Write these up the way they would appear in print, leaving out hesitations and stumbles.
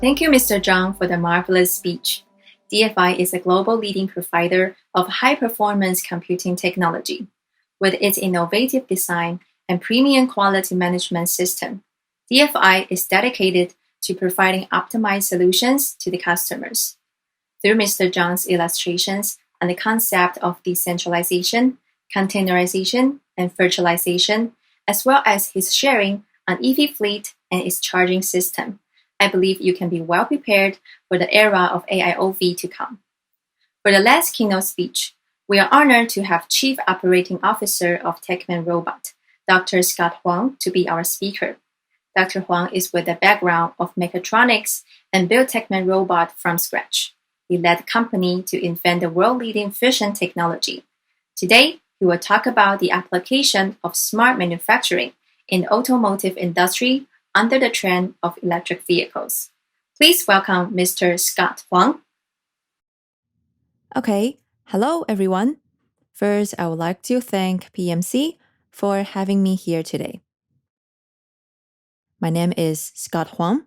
Thank you, Mr. Zhang, for the marvelous speech. DFI is a global leading provider of high-performance computing technology. With its innovative design and premium quality management system, DFI is dedicated to providing optimized solutions to the customers. Through Mr. Zhang's illustrations on the concept of decentralization, containerization, and virtualization, as well as his sharing on EV fleet and its charging system, I believe you can be well prepared for the era of AIoV to come. For the last keynote speech, we are honored to have Chief Operating Officer of Techman Robot, Dr. Scott Huang, to be our speaker. Dr. Huang is with a background of mechatronics and built Techman Robot from scratch. He led the company to invent the world-leading vision technology. Today, he will talk about the application of smart manufacturing in the automotive industry under the trend of electric vehicles. Please welcome Mr. Scott Huang. Okay, hello everyone. First, I would like to thank PMC for having me here today. My name is Scott Huang.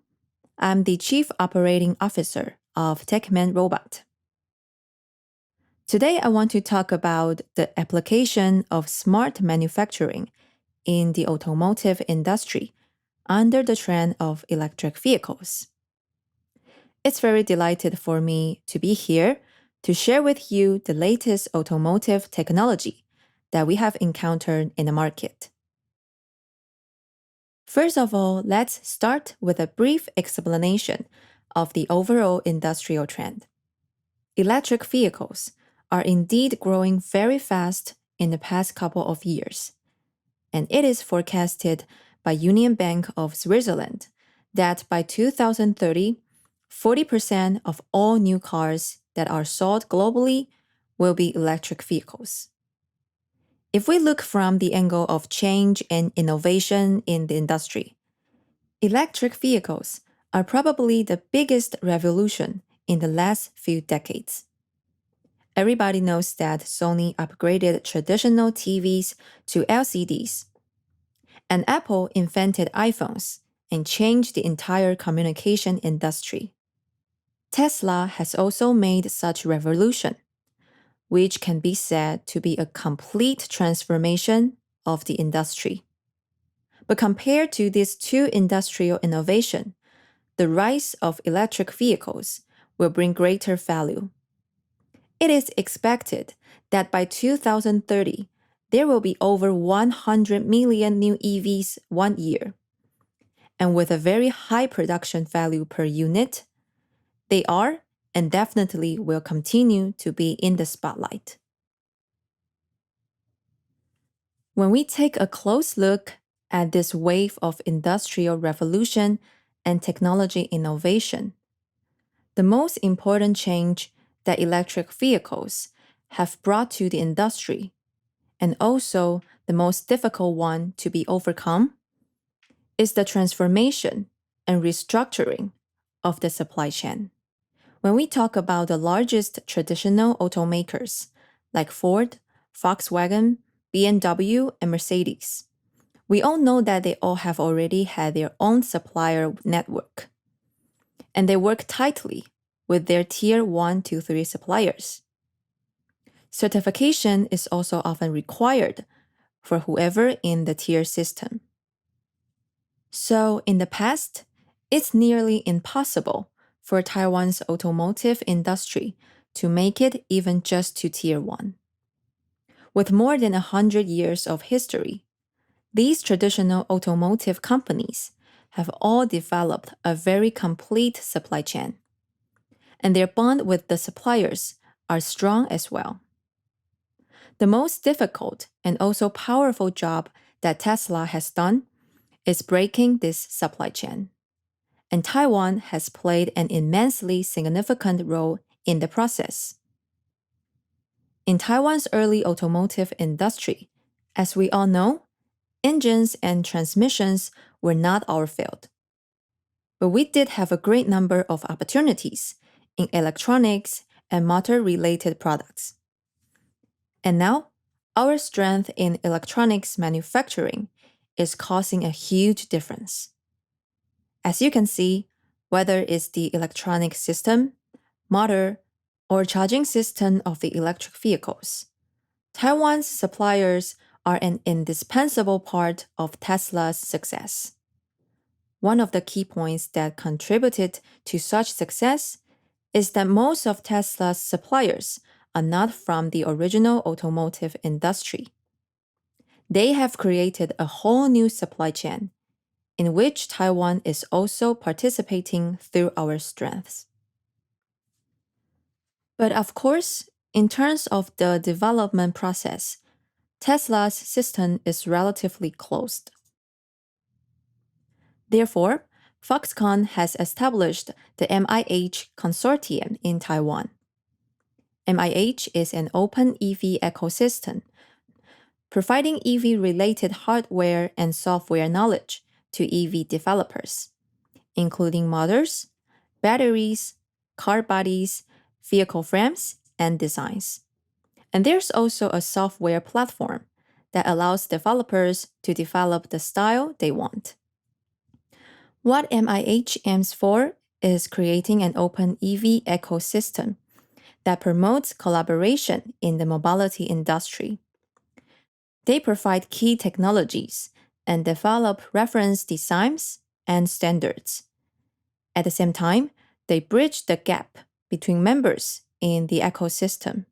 I'm the Chief Operating Officer of Techman Robot. Today, I want to talk about the application of smart manufacturing in the automotive industry under the trend of electric vehicles. It's very delighted for me to be here to share with you the latest automotive technology that we have encountered in the market. First of all, let's start with a brief explanation of the overall industrial trend. Electric vehicles are indeed growing very fast in the past couple of years, and it is forecasted by Union Bank of Switzerland that by 2030, 40% of all new cars that are sold globally will be electric vehicles. If we look from the angle of change and innovation in the industry, electric vehicles are probably the biggest revolution in the last few decades. Everybody knows that Sony upgraded traditional TVs to LCDs, and Apple invented iPhones and changed the entire communication industry. Tesla has also made such revolution, which can be said to be a complete transformation of the industry. But compared to these two industrial innovations, the rise of electric vehicles will bring greater value. It is expected that by 2030, there will be over 100 million new EVs one year. And with a very high production value per unit, they are and definitely will continue to be in the spotlight. When we take a close look at this wave of industrial revolution and technology innovation, the most important change that electric vehicles have brought to the industry, and also the most difficult one to be overcome, is the transformation and restructuring of the supply chain. When we talk about the largest traditional automakers like Ford, Volkswagen, BMW, and Mercedes, we all know that they all have already had their own supplier network, and they work tightly with their tier 1 to 3 suppliers. Certification is also often required for whoever in the tier system. So in the past, it's nearly impossible for Taiwan's automotive industry to make it even just to tier 1. With more than 100 years of history, these traditional automotive companies have all developed a very complete supply chain, and their bond with the suppliers are strong as well. The most difficult and also powerful job that Tesla has done is breaking this supply chain, and Taiwan has played an immensely significant role in the process. In Taiwan's early automotive industry, as we all know, engines and transmissions were not our field. But we did have a great number of opportunities in electronics and motor-related products. And now, our strength in electronics manufacturing is causing a huge difference. As you can see, whether it's the electronic system, motor, or charging system of the electric vehicles. Taiwan's suppliers are an indispensable part of Tesla's success. One of the key points that contributed to such success is that most of Tesla's suppliers are not from the original automotive industry. They have created a whole new supply chain, in which Taiwan is also participating through our strengths. But of course, in terms of the development process, Tesla's system is relatively closed. Therefore, Foxconn has established the MIH consortium in Taiwan. MIH is an open EV ecosystem, providing EV-related hardware and software knowledge to EV developers, including motors, batteries, car bodies, vehicle frames, and designs. And there's also a software platform that allows developers to develop the style they want. What MIH aims for is creating an open EV ecosystem that promotes collaboration in the mobility industry. They provide key technologies and develop reference designs and standards. At the same time, they bridge the gap between members in the ecosystem,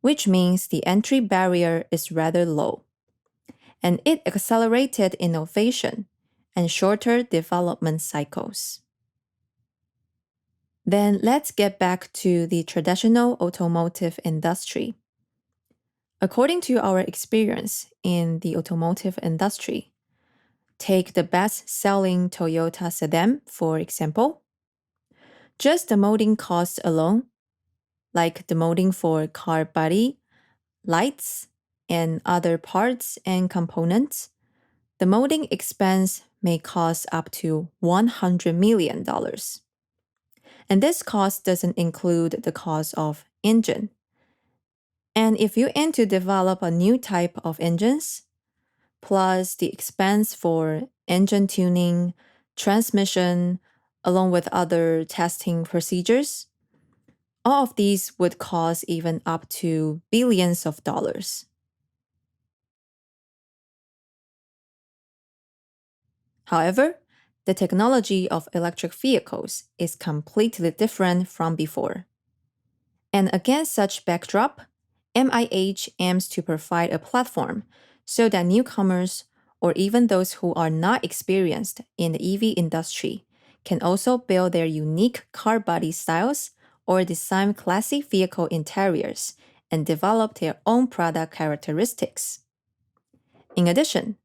which means the entry barrier is rather low. And it accelerated innovation and shorter development cycles. Then let's get back to the traditional automotive industry. According to our experience in the automotive industry, take the best-selling Toyota sedan, for example. Just the molding costs alone, like the molding for car body, lights, and other parts and components, the molding expense may cost up to $100 million. And this cost doesn't include the cost of engine. And if you aim to develop a new type of engines, plus the expense for engine tuning, transmission, along with other testing procedures, all of these would cost even up to billions of dollars. However, the technology of electric vehicles is completely different from before. And against such backdrop, MIH aims to provide a platform so that newcomers or even those who are not experienced in the EV industry can also build their unique car body styles or design classy vehicle interiors and develop their own product characteristics. In addition,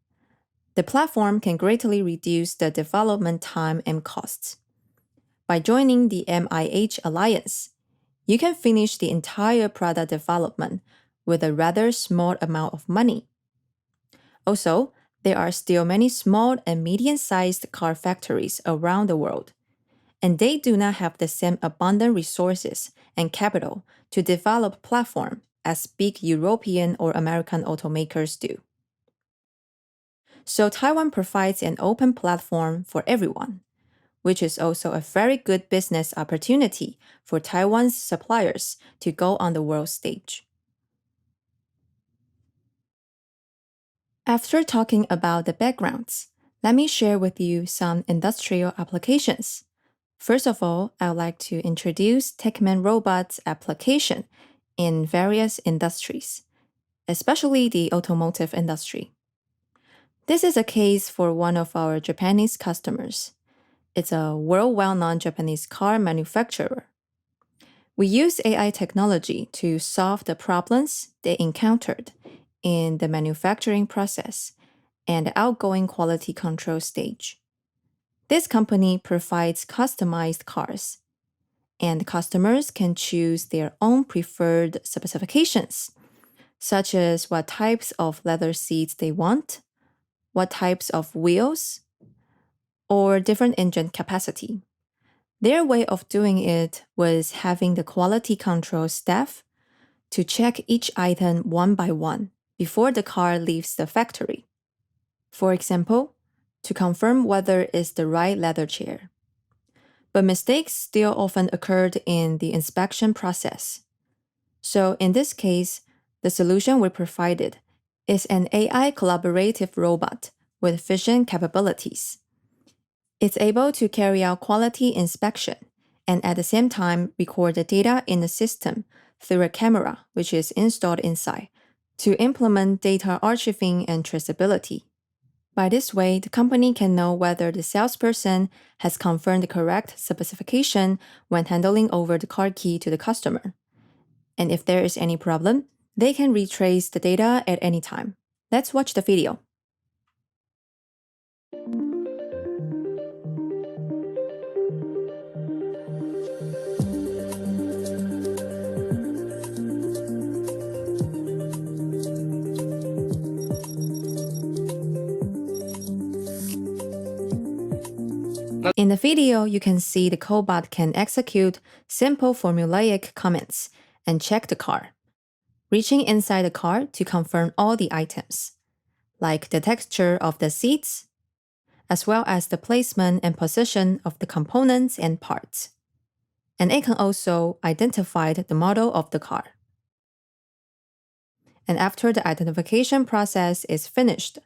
the platform can greatly reduce the development time and costs. By joining the MIH Alliance, you can finish the entire product development with a rather small amount of money. Also, there are still many small and medium-sized car factories around the world, and they do not have the same abundant resources and capital to develop platform as big European or American automakers do. So Taiwan provides an open platform for everyone, which is also a very good business opportunity for Taiwan's suppliers to go on the world stage. After talking about the backgrounds, let me share with you some industrial applications. First of all, I would like to introduce Techman robots application in various industries, especially the automotive industry. This is a case for one of our Japanese customers. It's a world well-known Japanese car manufacturer. We use AI technology to solve the problems they encountered in the manufacturing process and the outgoing quality control stage. This company provides customized cars, and customers can choose their own preferred specifications, such as what types of leather seats they want, what types of wheels, or different engine capacity. Their way of doing it was having the quality control staff to check each item one by one before the car leaves the factory. For example, to confirm whether it's the right leather chair, but mistakes still often occurred in the inspection process. So in this case, the solution we provided is an AI collaborative robot with vision capabilities. It's able to carry out quality inspection and at the same time record the data in the system through a camera which is installed inside to implement data archiving and traceability. By this way, the company can know whether the salesperson has confirmed the correct specification when handing over the car key to the customer. And if there is any problem, they can retrace the data at any time. Let's watch the video. In the video, you can see the cobot can execute simple formulaic comments and check the car, reaching inside the car to confirm all the items, like the texture of the seats, as well as the placement and position of the components and parts. And it can also identify the model of the car. And after the identification process is finished,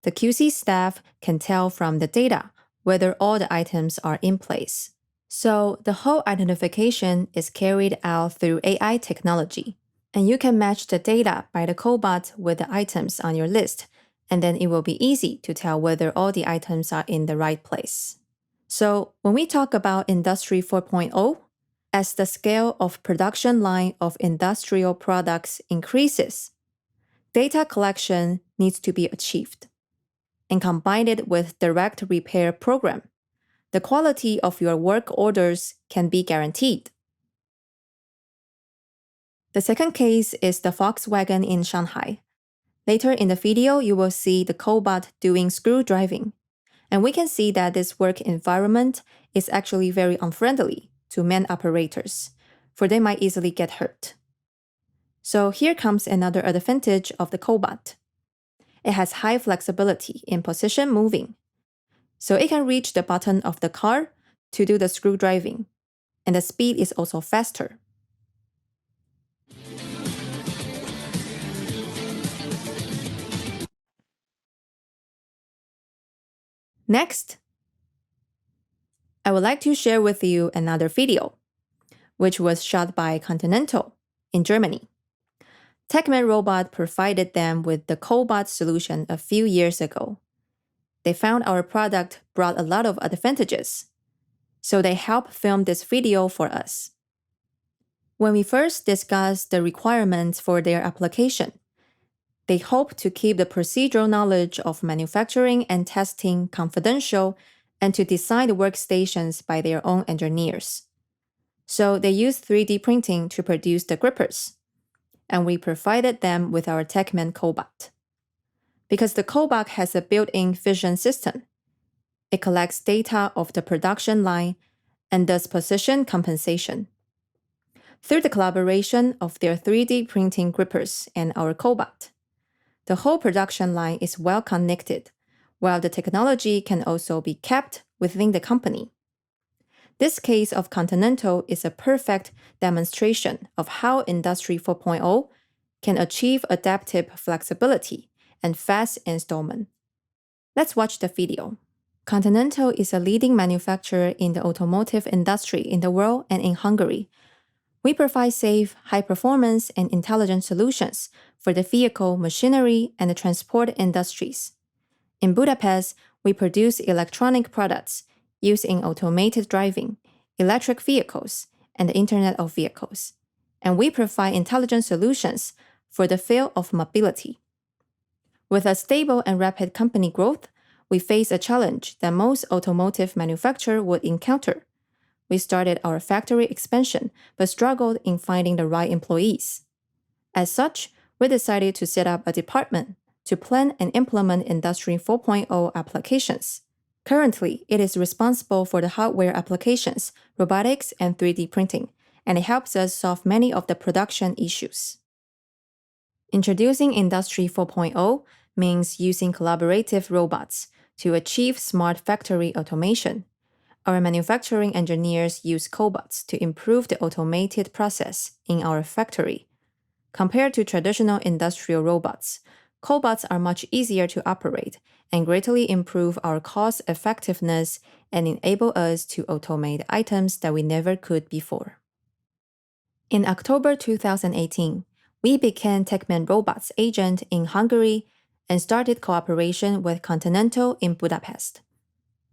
the QC staff can tell from the data whether all the items are in place. So the whole identification is carried out through AI technology, and you can match the data by the cobot with the items on your list, and then it will be easy to tell whether all the items are in the right place. So when we talk about Industry 4.0, as the scale of production line of industrial products increases, data collection needs to be achieved. And combined with direct repair program, the quality of your work orders can be guaranteed. The second case is the Volkswagen in Shanghai. Later in the video, you will see the cobot doing screw driving. And we can see that this work environment is actually very unfriendly to man operators, for they might easily get hurt. So here comes another advantage of the cobot. It has high flexibility in position moving, so it can reach the button of the car to do the screw driving, and the speed is also faster. Next, I would like to share with you another video, which was shot by Continental in Germany. Techman Robot provided them with the cobot solution a few years ago. They found our product brought a lot of advantages, so they helped film this video for us. When we first discussed the requirements for their application, they hope to keep the procedural knowledge of manufacturing and testing confidential and to design the workstations by their own engineers. So they used 3D printing to produce the grippers, and we provided them with our Techman cobot. Because the cobot has a built-in vision system, it collects data of the production line and does position compensation. Through the collaboration of their 3D printing grippers and our cobot, the whole production line is well connected, while the technology can also be kept within the company. This case of Continental is a perfect demonstration of how Industry 4.0 can achieve adaptive flexibility and fast installment. Let's watch the video. Continental is a leading manufacturer in the automotive industry in the world and in Hungary. We provide safe, high-performance, and intelligent solutions for the vehicle, machinery, and the transport industries. In Budapest, we produce electronic products used in automated driving, electric vehicles, and the Internet of Vehicles. And we provide intelligent solutions for the field of mobility. With a stable and rapid company growth, we face a challenge that most automotive manufacturers would encounter. We started our factory expansion, but struggled in finding the right employees. As such, we decided to set up a department to plan and implement Industry 4.0 applications. Currently, it is responsible for the hardware applications, robotics, and 3D printing, and it helps us solve many of the production issues. Introducing Industry 4.0 means using collaborative robots to achieve smart factory automation, Our manufacturing engineers use cobots to improve the automated process in our factory. Compared to traditional industrial robots, cobots are much easier to operate and greatly improve our cost effectiveness and enable us to automate items that we never could before. In October 2018, we became Techman Robots agent in Hungary and started cooperation with Continental in Budapest.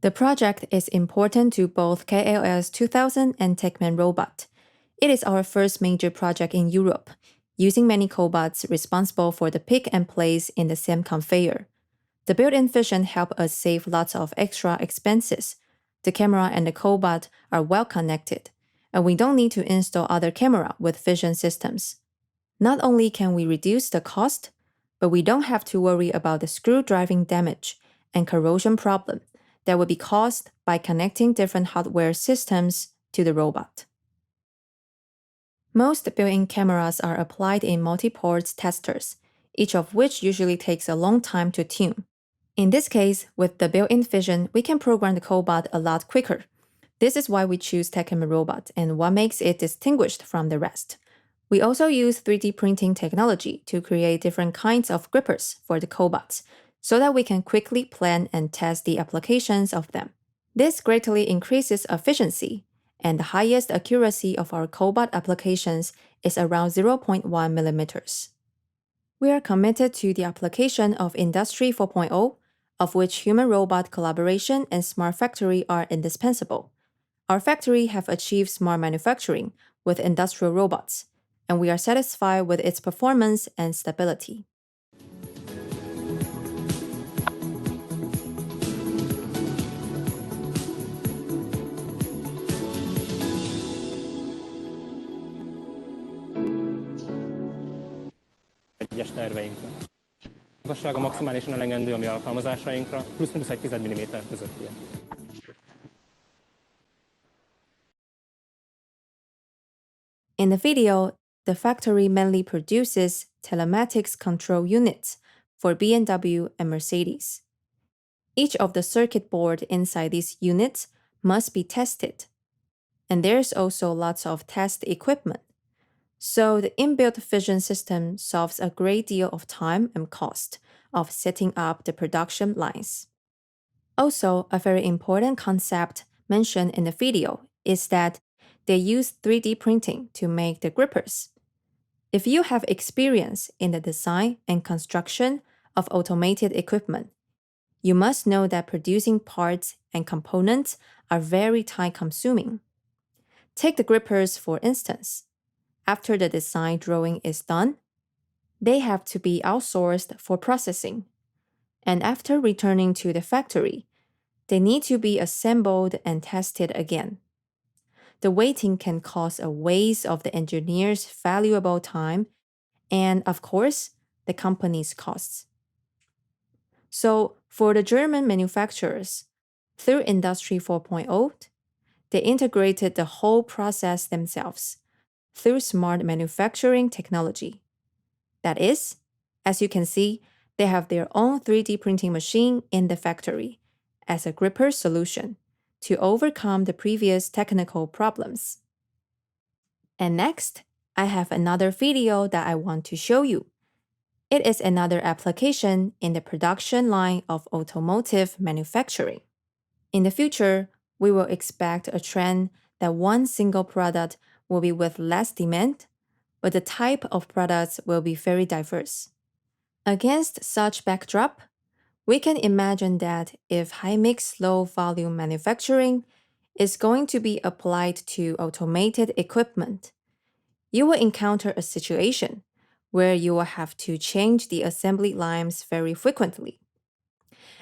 The project is important to both KLS 2000 and Techman Robot. It is our first major project in Europe, using many cobots responsible for the pick and place in the same conveyor. The built-in vision helps us save lots of extra expenses. The camera and the cobot are well connected, and we don't need to install other camera with vision systems. Not only can we reduce the cost, but we don't have to worry about the screw driving damage and corrosion problem that would be caused by connecting different hardware systems to the robot. Most built-in cameras are applied in multi-port testers, each of which usually takes a long time to tune. In this case, with the built-in vision, we can program the cobot a lot quicker. This is why we choose Techman Robot and what makes it distinguished from the rest. We also use 3D printing technology to create different kinds of grippers for the cobots, so that we can quickly plan and test the applications of them. This greatly increases efficiency, and the highest accuracy of our cobot applications is around 0.1 millimeters. We are committed to the application of Industry 4.0, of which human-robot collaboration and smart factory are indispensable. Our factory have achieved smart manufacturing with industrial robots, and we are satisfied with its performance and stability. Egyes terveinkre. A magassága maximálisan elegendő a mi alkalmazásainkra, plusz-minusz 1 mm közötti. In the video, the factory mainly produces telematics control units for BMW and Mercedes. Each of the circuit board inside these units must be tested, and there's also lots of test equipment. So the inbuilt vision system solves a great deal of time and cost of setting up the production lines. Also, a very important concept mentioned in the video is that they use 3D printing to make the grippers. If you have experience in the design and construction of automated equipment, you must know that producing parts and components are very time-consuming. Take the grippers, for instance. After the design drawing is done, they have to be outsourced for processing. And after returning to the factory, they need to be assembled and tested again. The waiting can cause a waste of the engineer's valuable time and, of course, the company's costs. So, for the German manufacturers, through Industry 4.0, they integrated the whole process themselves through smart manufacturing technology. That is, as you can see, they have their own 3D printing machine in the factory as a gripper solution to overcome the previous technical problems. And next, I have another video that I want to show you. It is another application in the production line of automotive manufacturing. In the future, we will expect a trend that one single product will be with less demand, but the type of products will be very diverse. Against such backdrop, we can imagine that if high-mix, low-volume manufacturing is going to be applied to automated equipment, you will encounter a situation where you will have to change the assembly lines very frequently.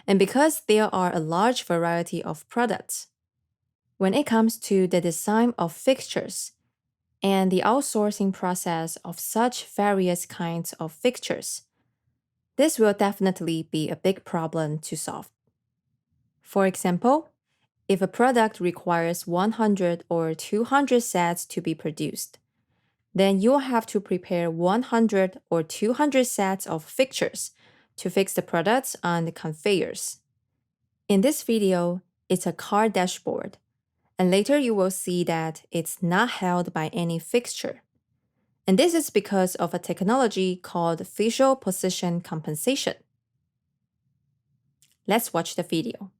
And because there are a large variety of products, when it comes to the design of fixtures and the outsourcing process of such various kinds of fixtures, this will definitely be a big problem to solve. For example, if a product requires 100 or 200 sets to be produced, then you'll have to prepare 100 or 200 sets of fixtures to fix the products on the conveyors. In this video, it's a car dashboard, And later you will see that it's not held by any fixture. And this is because of a technology called visual position compensation. Let's watch the video.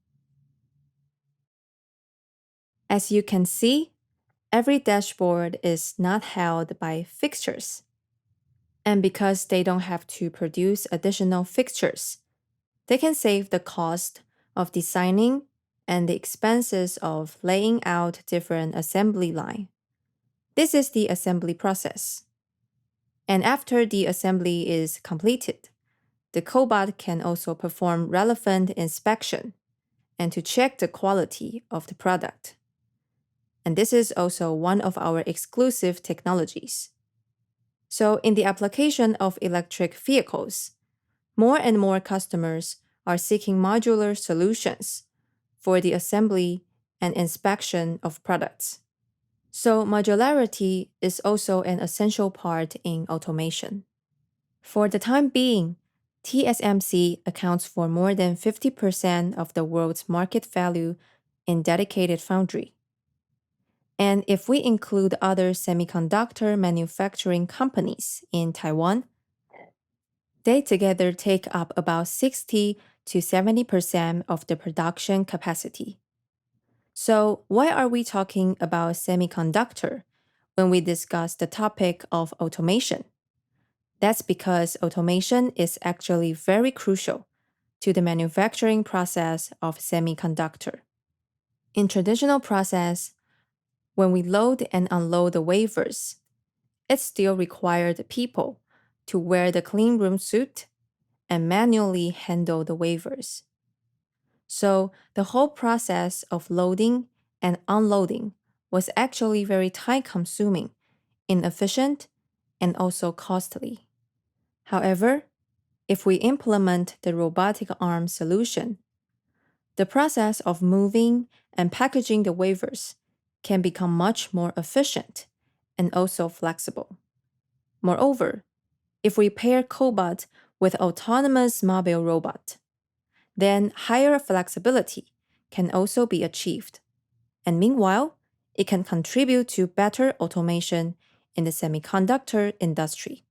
As you can see, every dashboard is not held by fixtures. And because they don't have to produce additional fixtures, they can save the cost of designing and the expenses of laying out different assembly line. This is the assembly process. And after the assembly is completed, the cobot can also perform relevant inspection and to check the quality of the product. And this is also one of our exclusive technologies. So in the application of electric vehicles, more and more customers are seeking modular solutions for the assembly and inspection of products. So modularity is also an essential part in automation. For the time being, TSMC accounts for more than 50% of the world's market value in dedicated foundry. And if we include other semiconductor manufacturing companies in Taiwan, they together take up about 60 to 70% of the production capacity. So why are we talking about semiconductor when we discuss the topic of automation? That's because automation is actually very crucial to the manufacturing process of semiconductor. In traditional process, when we load and unload the wafers, it still required people to wear the clean room suit and manually handle the wafers. So the whole process of loading and unloading was actually very time-consuming, inefficient, and also costly. However, if we implement the robotic arm solution, the process of moving and packaging the wafers can become much more efficient and also flexible. Moreover, if we pair cobot with autonomous mobile robot, then higher flexibility can also be achieved. And meanwhile, it can contribute to better automation in the semiconductor industry.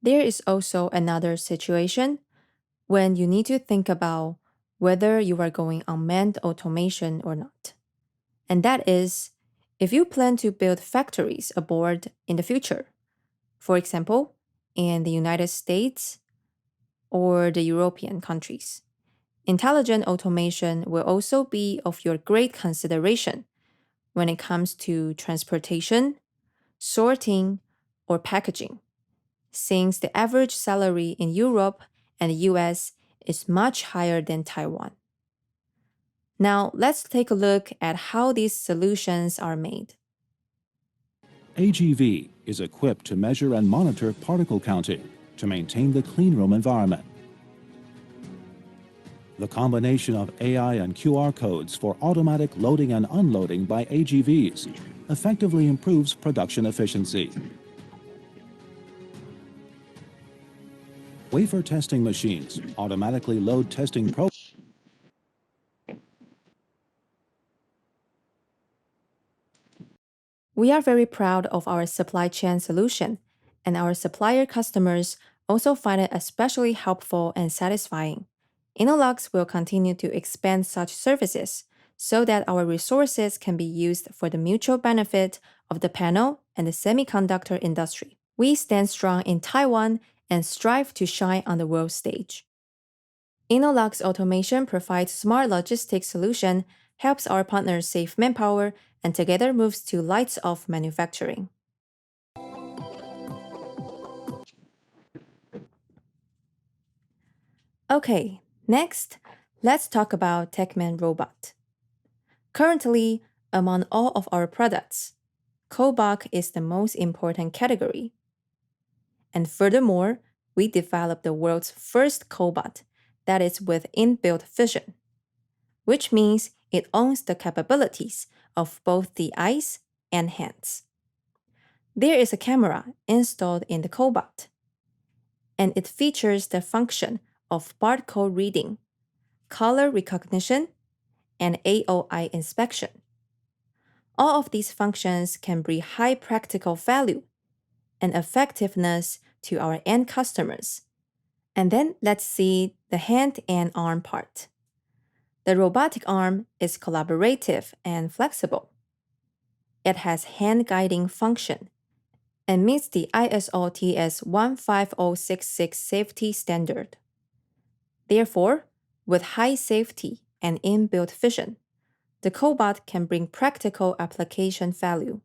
There is also another situation when you need to think about whether you are going unmanned automation or not. And that is if you plan to build factories abroad in the future, for example, in the United States or the European countries. Intelligent automation will also be of your great consideration when it comes to transportation, sorting, or packaging, since the average salary in Europe and the US is much higher than Taiwan. Now, let's take a look at how these solutions are made. AGV is equipped to measure and monitor particle counting to maintain the cleanroom environment. The combination of AI and QR codes for automatic loading and unloading by AGVs effectively improves production efficiency. Wafer testing machines automatically load testing probes. We are very proud of our supply chain solution, and our supplier customers also find it especially helpful and satisfying. Innolux will continue to expand such services so that our resources can be used for the mutual benefit of the panel and the semiconductor industry. We stand strong in Taiwan and strive to shine on the world stage. Innolux Automation provides smart logistics solution, helps our partners save manpower, and together moves to lights-off manufacturing. Okay, next, let's talk about Techman robot. Currently, among all of our products, cobot is the most important category. And furthermore, we developed the world's first cobot that is with inbuilt vision, which means it owns the capabilities of both the eyes and hands. There is a camera installed in the cobot, and it features the function of barcode reading, color recognition, and AOI inspection. All of these functions can bring high practical value and effectiveness to our end customers. And then let's see the hand and arm part. The robotic arm is collaborative and flexible. It has hand guiding function and meets the ISO TS 15066 safety standard. Therefore, with high safety and inbuilt vision, the cobot can bring practical application value.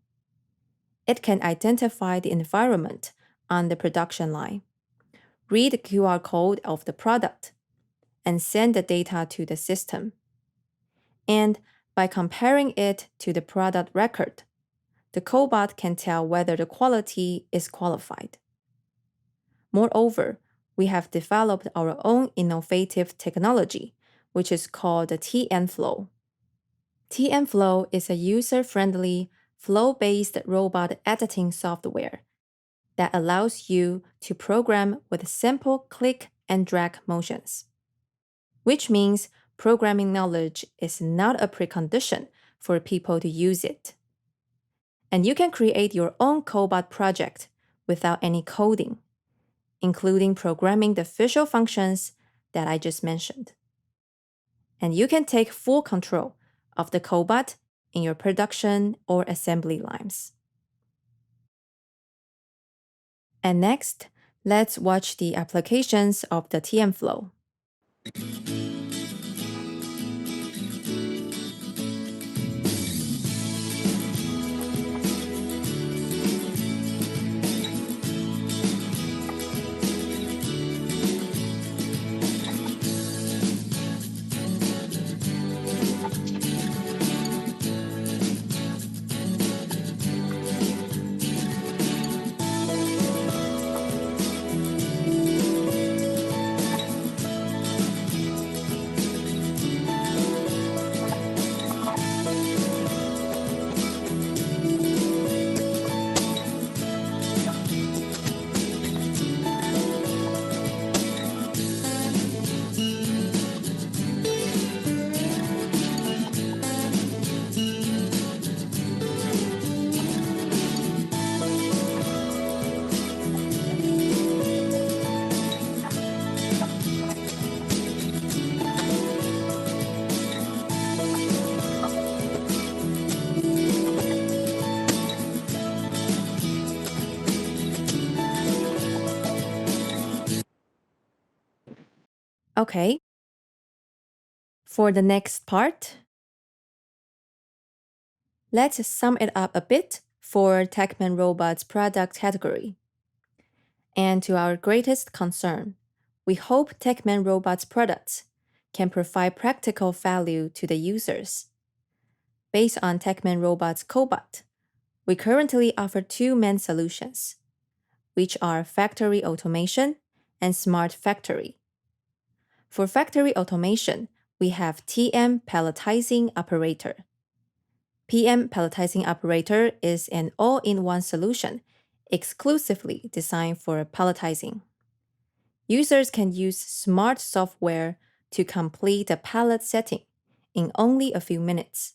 It can identify the environment on the production line, read the QR code of the product, and send the data to the system. And by comparing it to the product record, the cobot can tell whether the quality is qualified. Moreover, we have developed our own innovative technology, which is called the TN Flow. TN Flow is a user-friendly, flow-based robot editing software that allows you to program with simple click and drag motions, which means programming knowledge is not a precondition for people to use it. And you can create your own cobot project without any coding, including programming the visual functions that I just mentioned. And you can take full control of the cobot in your production or assembly lines. And next, let's watch the applications of the TM Flow. Okay. For the next part, let's sum it up a bit for Techman Robot's product category. And to our greatest concern, we hope Techman Robot's products can provide practical value to the users. Based on Techman Robot's cobot, we currently offer two main solutions, which are factory automation and smart factory. For factory automation, we have TM palletizing operator. PM palletizing operator is an all-in-one solution exclusively designed for palletizing. Users can use smart software to complete the pallet setting in only a few minutes.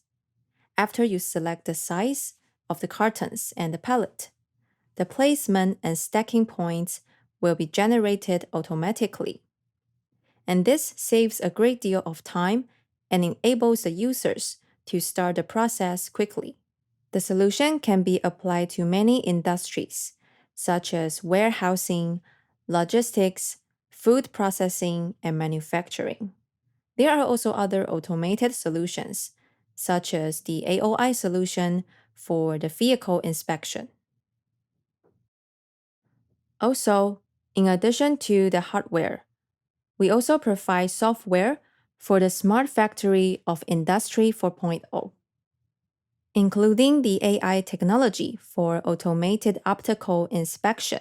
After you select the size of the cartons and the pallet, the placement and stacking points will be generated automatically. And this saves a great deal of time and enables the users to start the process quickly. The solution can be applied to many industries, such as warehousing, logistics, food processing, and manufacturing. There are also other automated solutions, such as the AOI solution for the vehicle inspection. Also, in addition to the hardware, we also provide software for the smart factory of Industry 4.0, including the AI technology for automated optical inspection,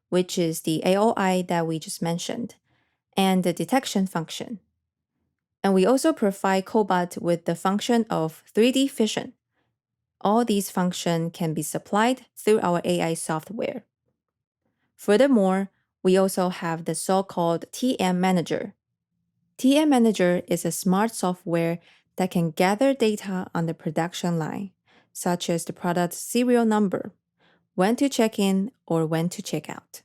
which is the AOI that we just mentioned, and the detection function. And we also provide cobot with the function of 3D vision. All these functions can be supplied through our AI software. Furthermore, we also have the so-called TM Manager. TM Manager is a smart software that can gather data on the production line such as the product serial number, when to check in or when to check out.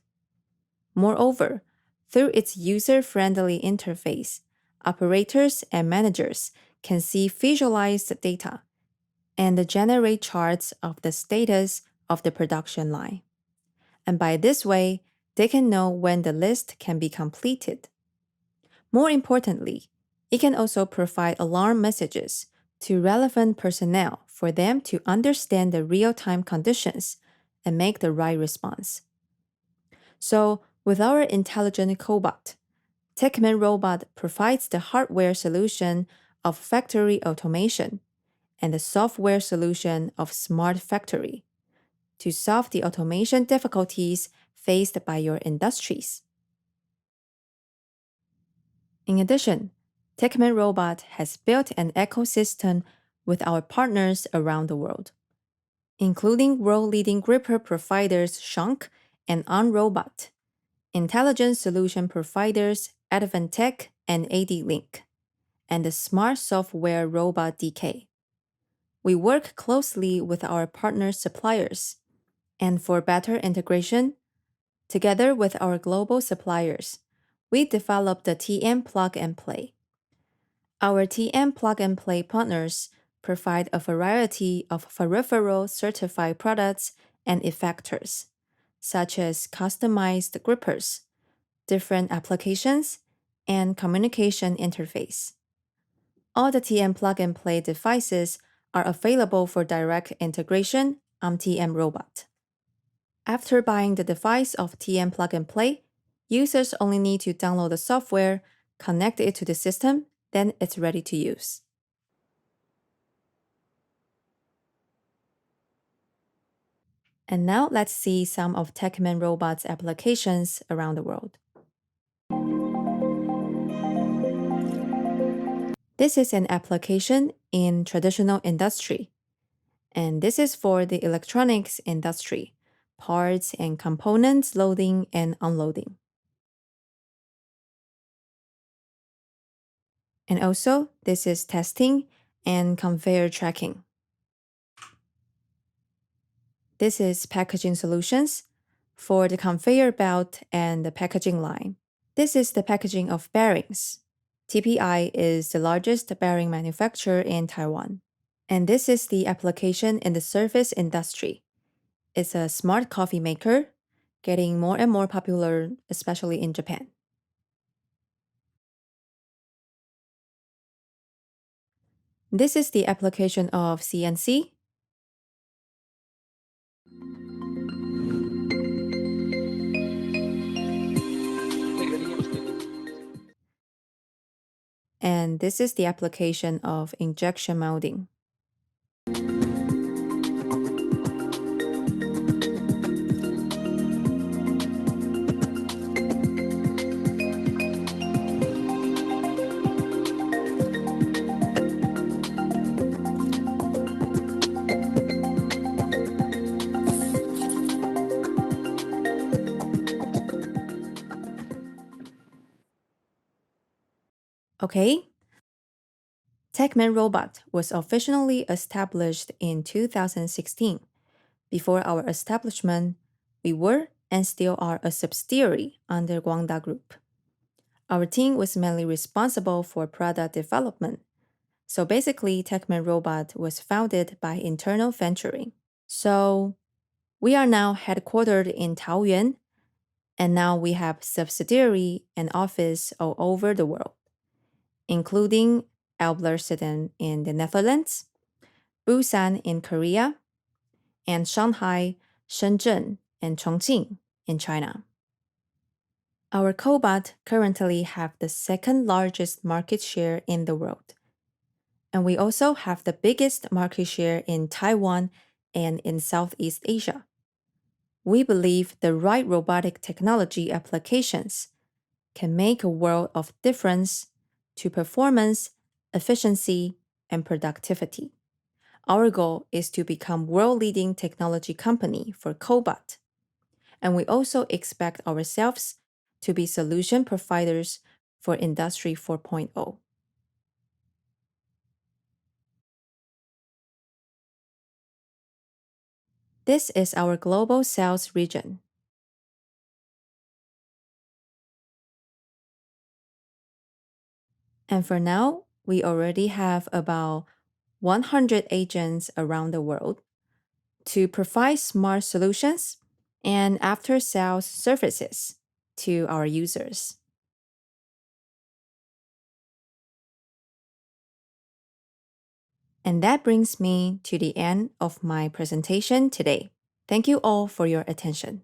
Moreover, through its user-friendly interface, operators and managers can see visualized data and generate charts of the status of the production line. And by this way, they can know when the list can be completed. More importantly, it can also provide alarm messages to relevant personnel for them to understand the real-time conditions and make the right response. So, with our intelligent cobot, Techman Robot provides the hardware solution of factory automation and the software solution of smart factory to solve the automation difficulties faced by your industries. In addition, Techman Robot has built an ecosystem with our partners around the world, including world-leading gripper providers Huang and OnRobot, intelligent solution providers Advantech and AD-Link, and the smart software robot DK. We work closely with our partner suppliers, and for better integration, together with our global suppliers, we developed the TM Plug and Play. Our TM Plug and Play partners provide a variety of peripheral certified products and effectors, such as customized grippers, different applications, and communication interface. All the TM Plug and Play devices are available for direct integration on TM Robot. After buying the device of TM Plug and Play, users only need to download the software, connect it to the system, then it's ready to use. And now let's see some of Techman Robot's applications around the world. This is an application in traditional industry, and this is for the electronics industry, parts and components loading and unloading. And also, this is testing and conveyor tracking. This is packaging solutions for the conveyor belt and the packaging line. This is the packaging of bearings. TPI is the largest bearing manufacturer in Taiwan. And this is the application in the service industry. It's a smart coffee maker, getting more and more popular, especially in Japan. This is the application of CNC. And this is the application of injection molding. Okay. Techman Robot was officially established in 2016. Before our establishment, we were and still are a subsidiary under Guangda Group. Our team was mainly responsible for product development. So basically, Techman Robot was founded by internal venturing. So we are now headquartered in Taoyuan, and now we have subsidiary and office all over the world, including Alblasserdam in the Netherlands, Busan in Korea, and Shanghai, Shenzhen, and Chongqing in China. Our cobot currently have the second largest market share in the world. And we also have the biggest market share in Taiwan and in Southeast Asia. We believe the right robotic technology applications can make a world of difference to performance, efficiency, and productivity. Our goal is to become world-leading technology company for cobot. And we also expect ourselves to be solution providers for Industry 4.0. This is our global sales region. And for now, we already have about 100 agents around the world to provide smart solutions and after-sales services to our users. And that brings me to the end of my presentation today. Thank you all for your attention.